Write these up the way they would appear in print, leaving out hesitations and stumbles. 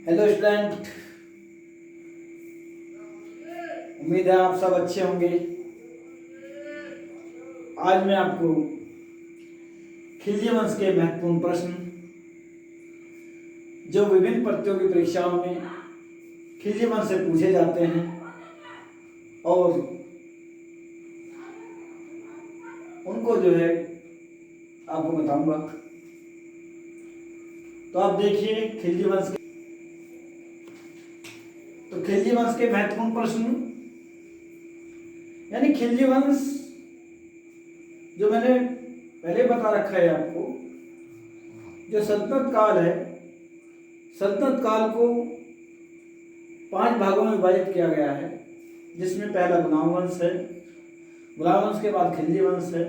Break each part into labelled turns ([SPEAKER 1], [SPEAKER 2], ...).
[SPEAKER 1] Hello student, उम्मीद है आप सब अच्छे होंगे। आज मैं आपको खिलजी वंश के महत्वपूर्ण प्रश्न जो विभिन्न प्रतियोगी परीक्षाओं में खिलजी वंश से पूछे जाते हैं और उनको जो है आपको बताऊंगा। तो आप देखिए खिलजी वंश खिलजी वंश के महत्वपूर्ण प्रश्न, यानी खिलजी वंश जो मैंने पहले बता रखा है आपको, जो सल्तनत काल है, सल्तनत काल को 5 भागों में विभाजित किया गया है, जिसमें पहला गुलाम वंश है, गुलाम वंश के बाद खिलजी वंश है,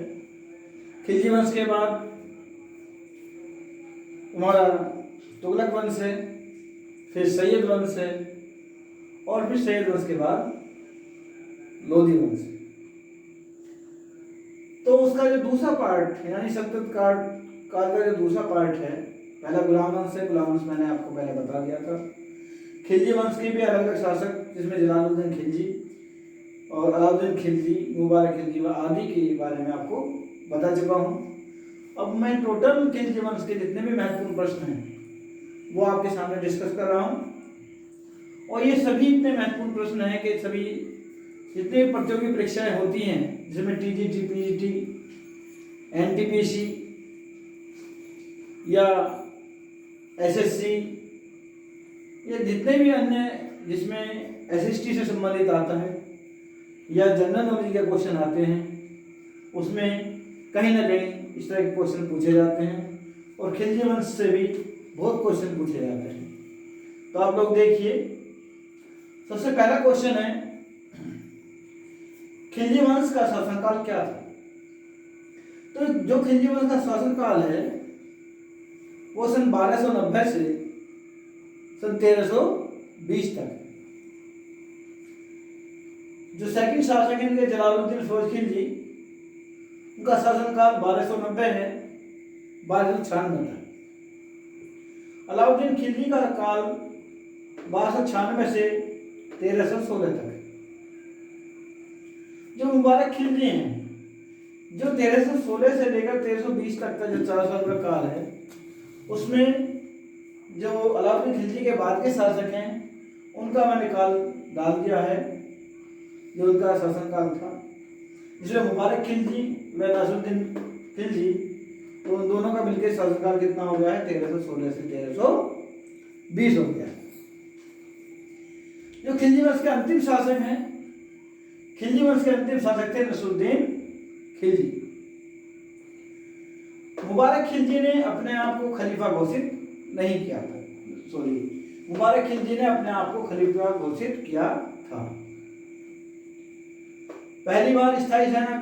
[SPEAKER 1] खिलजी वंश के बाद हमारा तुगलक वंश है, फिर सैयद वंश है और फिर सैयद वंश के बाद लोधी वंश। तो उसका जो दूसरा पार्ट यानी सल्तनत काल का जो दूसरा पार्ट है, पहला गुलाम वंश है। गुलाम वंश मैंने आपको पहले बता दिया था। खिलजी वंश के भी अलग अलग शासक, जिसमें जलालुद्दीन खिलजी और अलाउद्दीन खिलजी, मुबारक खिलजी आदि के बारे में आपको बता चुका हूँ। अब मैं टोटल खिलजी वंश के जितने भी महत्वपूर्ण प्रश्न हैं वो आपके सामने डिस्कस कर रहा हूँ। और ये सभी इतने महत्वपूर्ण प्रश्न हैं कि सभी जितने प्रतियोगी परीक्षाएं होती हैं, जिसमें टीजीटी, पीजीटी, एनटीपीसी या एसएससी, ये जितने भी अन्य जिसमें एसएसटी से संबंधित आता है या जनरल नॉलेज के क्वेश्चन आते हैं, उसमें कहीं ना कहीं इस तरह के क्वेश्चन पूछे जाते हैं और खिलजी वंश से भी बहुत क्वेश्चन पूछे जाते हैं। तो आप लोग देखिए, सबसे पहला क्वेश्चन है, खिलजी वंश का शासनकाल क्या था? तो जो खिलजी वंश का शासनकाल है वो सन 1290 से सन 1320 तक। जो सेकंड शासक हैं इनके जलालुद्दीन फिरोज खिलजी, उनका शासनकाल 1290 है 1296 तक। अलाउद्दीन खिलजी का काल 1296 से 1316 तक। जो मुबारक खिलजी हैं, जो 1316 से लेकर 1320 तक का जो 4 साल का काल है, उसमें जो अलाउद्दीन खिलजी के बाद के शासक हैं उनका मैंने काल डाल दिया है, जो उनका शासनकाल था, जिसमें मुबारक खिलजी व नासरुद्दीन खिलजी, तो उन दोनों का मिलकर शासनकाल कितना हो गया है? 1316 से 1320 हो गया है। जो खिलजी वंश के अंतिम शासक हैं, खिलजी वंश के अंतिम शासक थे नसरुद्दीन खिलजी। मुबारक खिलजी ने अपने आप को खलीफा घोषित नहीं किया था, मुबारक खिलजी ने अपने आप को खलीफा घोषित किया था। पहली बार स्थायी सेना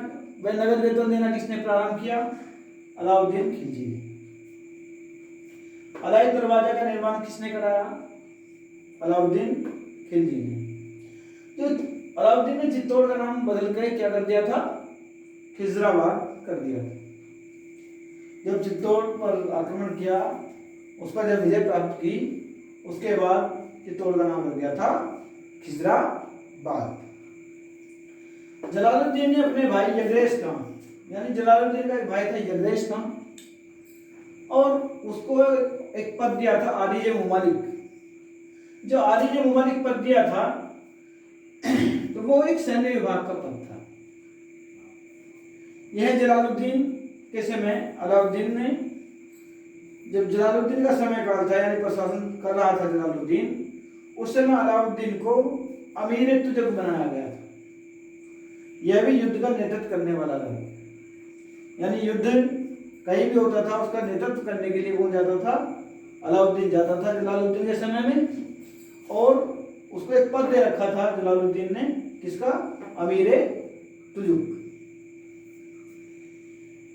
[SPEAKER 1] व नगद वेतन देना किसने प्रारंभ किया? अलाउद्दीन खिलजी ने। अलाई दरवाजा का निर्माण किसने कराया? अलाउद्दीन खिलजी ने। तो अलाउद्दीन ने चित्तौड़ का नाम बदल कर क्या कर दिया था? खिजराबाद कर दिया था। जब चित्तौड़ पर आक्रमण किया, उस पर जब विजय प्राप्त की, उसके बाद चित्तौड़ का नाम रख दिया था खिजराबाद। जलालुद्दीन ने अपने भाई यगरेश खां, यानी जलालुद्दीन का एक भाई था यगरेश खां, और उसको एक पद दिया था आरिज मुमालिक। जो आरिज मुमालिक पद दिया था तो वो एक सैन्य विभाग का पद था। यह जलालुद्दीन के समय, अलाउद्दीन ने, जब जलालुद्दीन का समय काल था यानी प्रशासन कर रहा था जलालुद्दीन, उस समय अलाउद्दीन को अमीर तुजक बनाया गया था। यह भी युद्ध का नेतृत्व करने वाला था, यानी युद्ध कहीं भी होता था उसका नेतृत्व करने के लिए कौन जाता था? अलाउद्दीन जाता था जलालुद्दीन के समय में, और उसको एक पद दे रखा था जलालुद्दीन ने, किसका? अमीर तुजुक।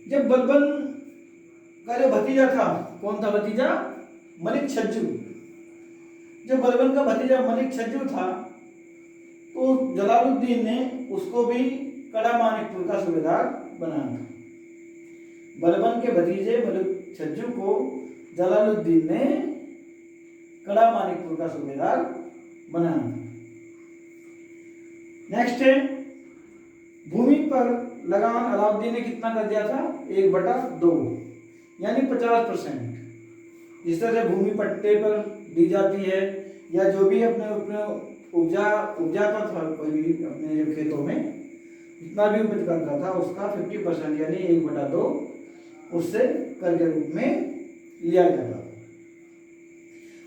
[SPEAKER 1] जब बलबन का जो भतीजा था, कौन था भतीजा? मलिक छज्जू। जब बलबन का भतीजा मलिक छज्जू था, तो जलालुद्दीन ने उसको भी कड़ा मानिकपुर का सूबेदार बनाया था। बलबन के भतीजे मलिक छज्जू को जलालुद्दीन ने कड़ा मानिकपुर का सूबेदार बनाया था। नेक्स्ट है भूमि पर लगान अलाउद्दीन ने कितना कर दिया था, 1/2 यानी 50%। जिस तरह से भूमि पट्टे पर दी जाती है या जो भी अपने अपने उपजाता था कोई भी अपने खेतों में जितना भी उपज करता था उसका 50% यानी 1/2 उससे कर के रूप में लिया जाता था।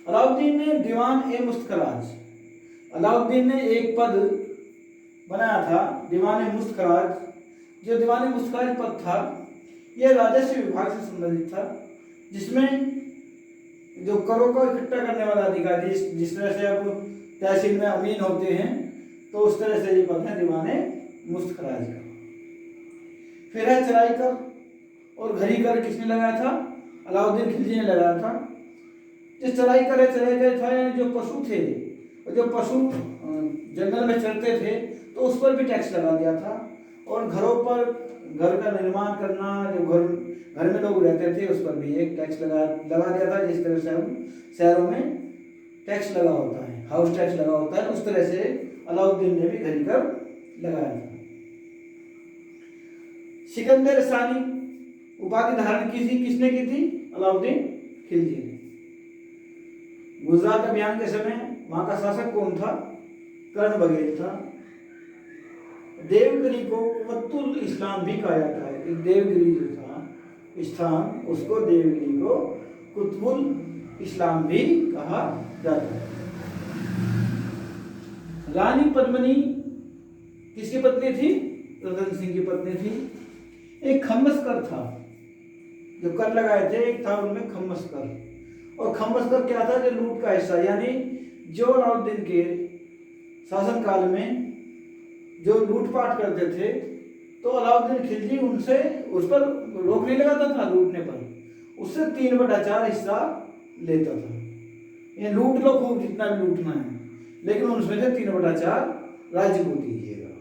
[SPEAKER 1] अलाउद्दीन ने दीवान ए मुस्तखराज, अलाउद्दीन ने एक पद बनाया था दीवान ए मुस्तखराज। जो दीवान ए मुस्तखराज पद था यह राजस्व विभाग से संबंधित था, जिसमें जो करों को इकट्ठा करने वाला अधिकारी जिस तरह से अब तहसील में अमीन होते हैं तो उस तरह से ये पद है दीवान ए मुस्तखराज का। फिर है चराई कर और घरी कर किसने लगाया था, अलाउद्दीन खिलजी ने लगाया था। जो चराई कर था यानी जो पशु थे और जो पशु जंगल में चरते थे तो उस पर भी टैक्स लगा दिया था। और घरों पर घर का निर्माण करना, जो घर में लोग रहते थे उस पर भी एक टैक्स लगा दिया था। जिस तरह से हम शहरों में टैक्स लगा होता है, हाउस टैक्स लगा होता है, उस तरह से अलाउद्दीन ने भी घरी कर लगाया था। सिकंदर सानी उपाधि धारण की थी, किसने की थी, अलाउद्दीन खिलजी ने। गुजरात अभियान के समय वहां का शासक कौन था, कर्ण बघेल था। देवगिरी को कुतुल इस्लाम भी कहा जाता है। देवगिरी जो था स्थान उसको देवगिरी को कुतुल इस्लाम भी कहा जाता है। रानी पद्मिनी किसकी पत्नी थी, रतन सिंह की पत्नी थी। एक खम्मसकर था, जो कर लगाए थे एक था उनमें खम्मसकर। और खम्मसकर क्या था, जो लूट का हिस्सा, यानी जो अलाउद्दीन के शासन काल में जो लूटपाट करते थे तो अलाउद्दीन खिलजी उनसे उस पर रोक नहीं लगाता था लूटने पर, उससे 3/4 हिस्सा लेता था। ये लूट लो खूब जितना भी लूटना है, लेकिन उसमें से 3/4 राज्य को दीजिएगा।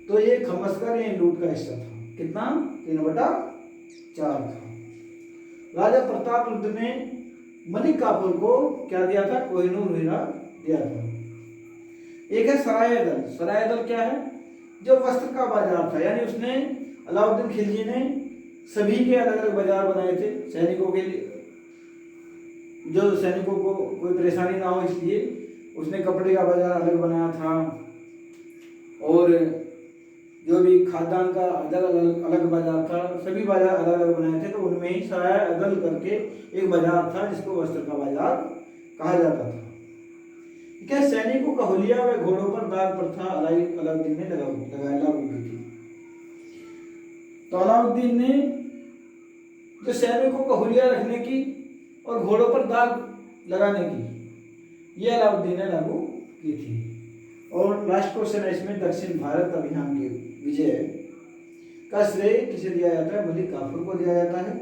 [SPEAKER 1] तो ये खम्मसकर ये लूट का हिस्सा था, कितना, 3/4 था। राजा प्रताप रुद्र ने मलिक काफूर को क्या दिया था, कोहिनूर हीरा दिया था। एक है सराय दल। सराय दल क्या है, जो वस्त्र का बाजार था, यानी उसने अलाउद्दीन खिलजी ने सभी के अलग अलग बाजार बनाए थे सैनिकों के लिए, जो सैनिकों को कोई परेशानी ना हो इसलिए उसने कपड़े का बाजार अलग बनाया था। और जो भी खाद्यान्न का अलग बाजार था, सभी बाजार अलग अलग बनाए थे। तो उनमें ही सराय अदल करके एक बाजार था जिसको वस्त्र का बाजार कहा जाता था। क्या सैनिकों का हुलिया व घोड़ों पर दाग प्रथा अलाउद्दीन ने लागू की थी। तो अलाउद्दीन ने जो सैनिकों का हुलिया रखने की और घोड़ों पर दाग लगाने की, ये अलाउद्दीन ने लागू की थी। और लास्ट क्वेश्चन है इसमें, दक्षिण भारत अभियान के विजय का श्रेय किसे दिया जाता है, मलिक काफूर को दिया जाता है।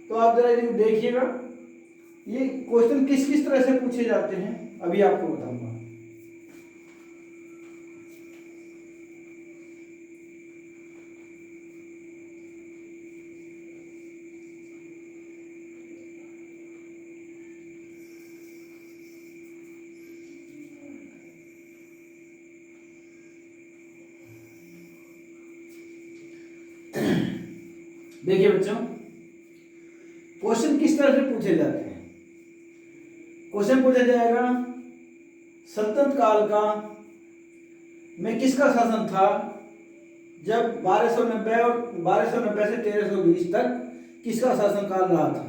[SPEAKER 1] तो आप जरा देखिएगा ये क्वेश्चन किस किस तरह से पूछे जाते हैं, अभी आपको बताऊंगा। देखिए बच्चों, क्वेश्चन किस तरह से पूछे जाते हैं। क्वेश्चन पूछा जाएगा सल्तनत काल का में किसका शासन था जब 1290 और 1290 से 1320 तक किसका शासन काल रहा था।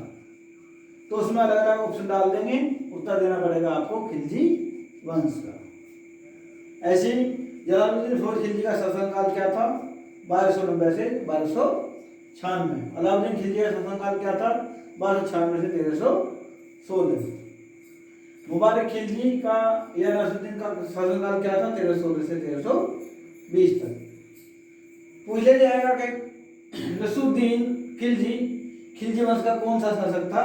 [SPEAKER 1] तो उसमें अलग अलग ऑप्शन डाल देंगे, उत्तर देना पड़ेगा आपको खिलजी वंश का। ऐसे जलालुद्दीन फिरोज खिलजी का शासन काल क्या था, 1290 से 1296। अलाउद्दीन खिलजी का शासन काल क्या था, 1296 से 1316। मुबारक खिलजी का या नसरुद्दीन का शासनकाल क्या था, 1316 से 1320 तक। पूछ लिया जाएगा कि नसरुद्दीन खिलजी वंश का कौन सा शासक था,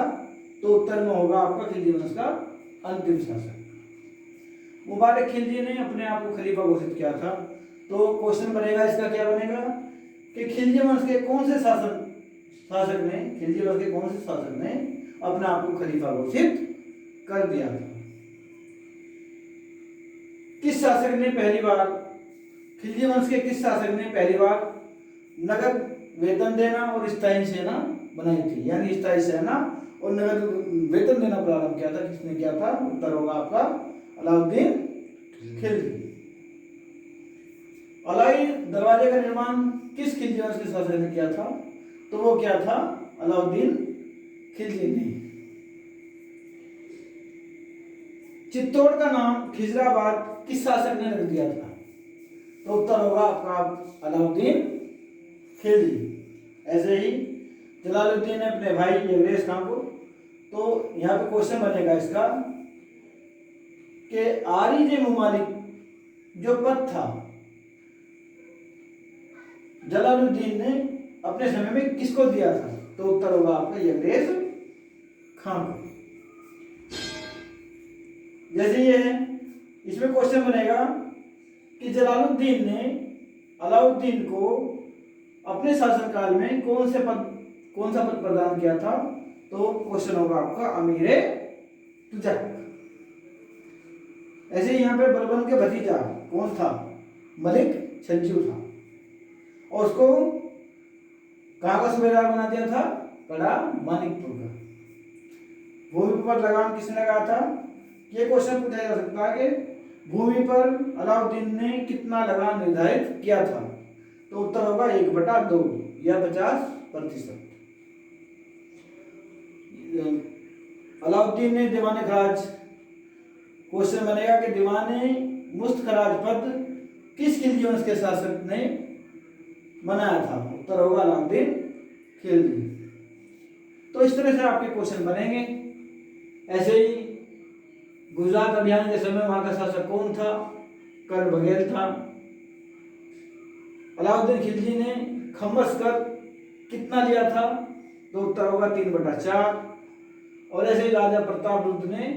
[SPEAKER 1] तो उत्तर में होगा आपका खिलजी वंश का अंतिम शासक। मुबारक खिलजी ने अपने आप को खलीफा घोषित किया था। तो क्वेश्चन बनेगा इसका, क्या बनेगा कि खिलजी वंश के कौन से शासक ने अपने आप को खलीफा घोषित कर दिया था। किस शासक ने पहली बार, खिलजी वंश के किस शासक ने पहली बार नगद वेतन देना और स्थायी सेना बनाई थी? यानी स्थायी सेना और नगद वेतन देना प्रारंभ किया था, किसने किया था? उत्तर होगा आपका अलाउद्दीन खिलजी। अलाई दरवाजे का निर्माण किस खिलजी वंश के शासक ने किया था? तो वो क्या था? अलाउद्दीन खिलजी ने। चित्तौड़ का नाम खिजराबाद किस शासक ने रख दिया था? तो उत्तर होगा आपका अलाउद्दीन खिलजी। ऐसे ही जलालुद्दीन ने अपने भाई अंग्रेज खान को, तो यहाँ पे क्वेश्चन बनेगा इसका कि आरिज मुमालिक जो पद था जलालुद्दीन ने अपने समय में किसको दिया था? तो उत्तर होगा आपका अंग्रेज खान को। जैसे ये है, इसमें क्वेश्चन बनेगा कि जलालुद्दीन ने अलाउद्दीन को अपने शासनकाल में कौन सा पद प्रदान किया था? तो क्वेश्चन होगा आपका अमीरे तुजक। ऐसे ही यहाँ पे बलबन के भतीजा कौन था? मलिक छज्जू था, और उसको कहाँ का सूबेदार बना दिया था? कड़ा मानिकपुर का। भूमि पर लगाम किसने लगाया था? ये क्वेश्चन पूछा जा सकता है कि भूमि पर अलाउद्दीन ने कितना लगान निर्धारित किया था? तो उत्तर होगा 1/2 या 50%। अलाउद्दीन ने दीवाने खराज, क्वेश्चन बनेगा कि दीवाने मुफ्त खराज पद किस खिलजी वंश के शासक ने बनाया था? उत्तर होगा अलाउद्दीन खिलजी। तो इस तरह से आपके क्वेश्चन बनेंगे। ऐसे ही गुजरात अभियान के समय वहां का शासक कौन था? कर्ण बघेल था। अलाउद्दीन खिलजी ने खम्बस कर कितना लिया था? तो उत्तर होगा 3/4। और ऐसे ही राजा प्रताप रुद्र ने,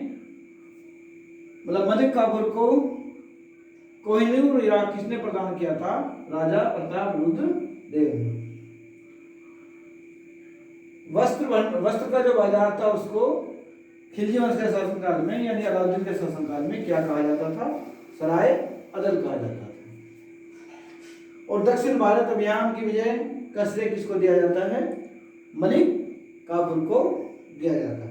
[SPEAKER 1] मतलब मलिक काफूर को कोहिनूर इराक किसने प्रदान किया था? राजा प्रताप रुद्र देव ने। वस्त्र का जो बाजार था उसको खिलजी वंश के शासनकाल में यानी अलाउद्दीन के शासनकाल में क्या कहा जाता था? सराय अदल कहा जाता था। और दक्षिण भारत अभियान की विजय का श्रेय किसको दिया जाता है? मलिक काफूर को दिया जाता है।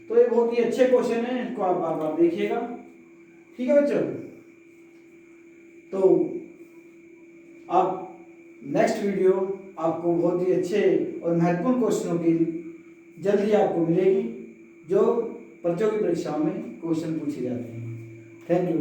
[SPEAKER 1] तो ये बहुत ही अच्छे क्वेश्चन हैं, इनको आप बार बार देखिएगा। ठीक है बच्चों, तो आप नेक्स्ट वीडियो आपको बहुत ही अच्छे और महत्वपूर्ण क्वेश्चनों की जल्दी आपको मिलेगी, जो प्रतियोगी परीक्षाओं में क्वेश्चन पूछे जाते हैं। Thank you.